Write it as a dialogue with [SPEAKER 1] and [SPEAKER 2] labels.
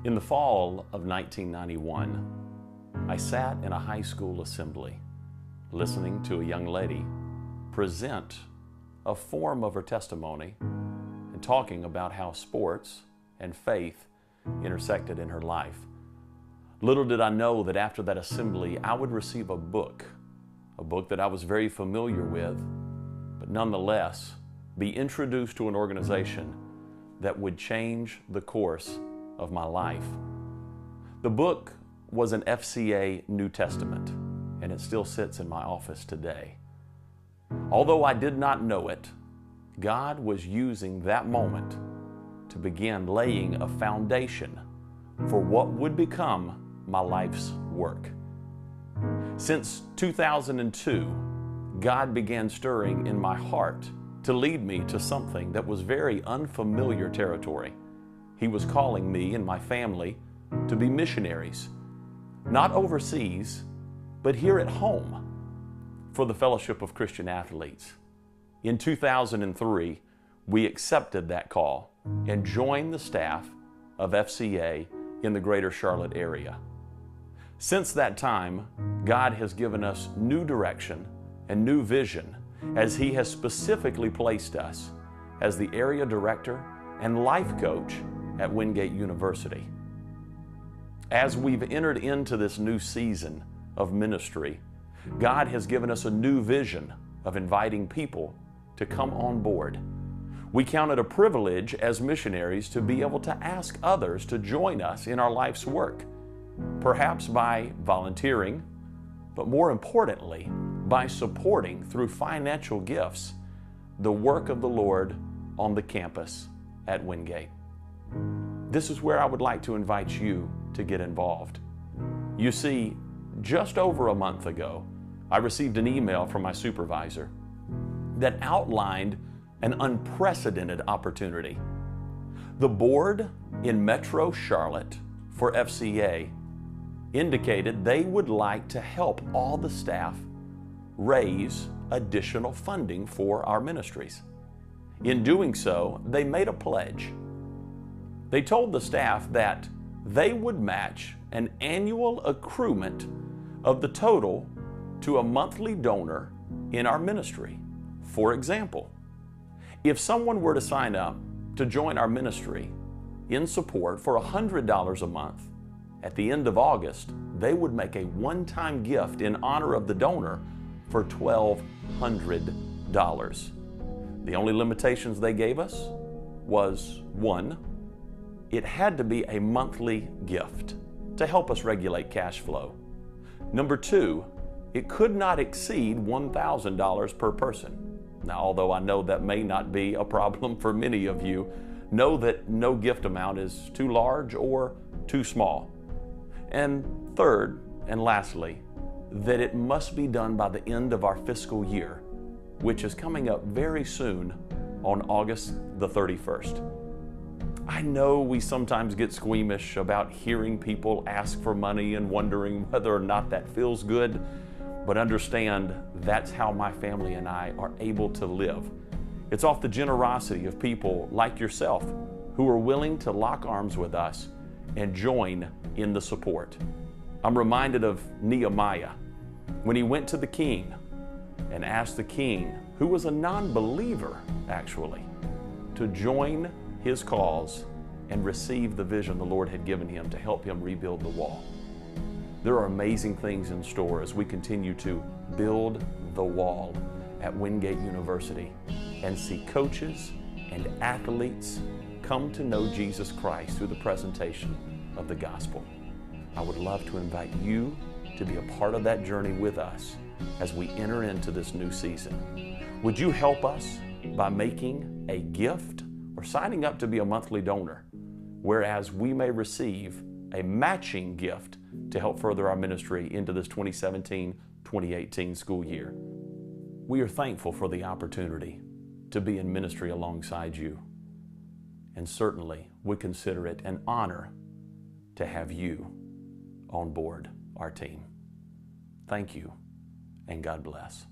[SPEAKER 1] In the fall of 1991, I sat in a high school assembly listening to a young lady present a form of her testimony and talking about how sports and faith intersected in her life. Little did I know that after that assembly, I would receive a book that I was very familiar with, but nonetheless be introduced to an organization that would change the course of my life. The book was an FCA New Testament, and it still sits in my office today. Although I did not know it, God was using that moment to begin laying a foundation for what would become my life's work. Since 2002, God began stirring in my heart to lead me to something that was very unfamiliar territory. He was calling me and my family to be missionaries, not overseas, but here at home for the Fellowship of Christian Athletes. In 2003, we accepted that call and joined the staff of FCA in the greater Charlotte area. Since that time, God has given us new direction and new vision as He has specifically placed us as the area director and life coach at Wingate University. As we've entered into this new season of ministry, God has given us a new vision of inviting people to come on board. We count it a privilege as missionaries to be able to ask others to join us in our life's work, perhaps by volunteering, but more importantly, by supporting through financial gifts the work of the Lord on the campus at Wingate. This is where I would like to invite you to get involved. You see, just over a month ago, I received an email from my supervisor that outlined an unprecedented opportunity. The board in Metro Charlotte for FCA indicated they would like to help all the staff raise additional funding for our ministries. In doing so, they made a pledge. They told the staff that they would match an annual accruement of the total to a monthly donor in our ministry. For example, if someone were to sign up to join our ministry in support for $100 a month, at the end of August, they would make a one-time gift in honor of the donor for $1,200. The only limitations they gave us was, one, it had to be a monthly gift to help us regulate cash flow. Number two, it could not exceed $1,000 per person. Now, although I know that may not be a problem for many of you, know that no gift amount is too large or too small. And third, and lastly, that it must be done by the end of our fiscal year, which is coming up very soon on August the 31st. I know we sometimes get squeamish about hearing people ask for money and wondering whether or not that feels good, but understand that's how my family and I are able to live. It's off the generosity of people like yourself who are willing to lock arms with us and join in the support. I'm reminded of Nehemiah when he went to the king and asked the king, who was a non-believer actually, to join his cause and receive the vision the Lord had given him to help him rebuild the wall. There are amazing things in store as we continue to build the wall at Wingate University and see coaches and athletes come to know Jesus Christ through the presentation of the gospel. I would love to invite you to be a part of that journey with us as we enter into this new season. Would you help us by making a gift or signing up to be a monthly donor, whereas we may receive a matching gift to help further our ministry into this 2017-2018 school year. We are thankful for the opportunity to be in ministry alongside you, and certainly we consider it an honor to have you on board our team. Thank you, and God bless.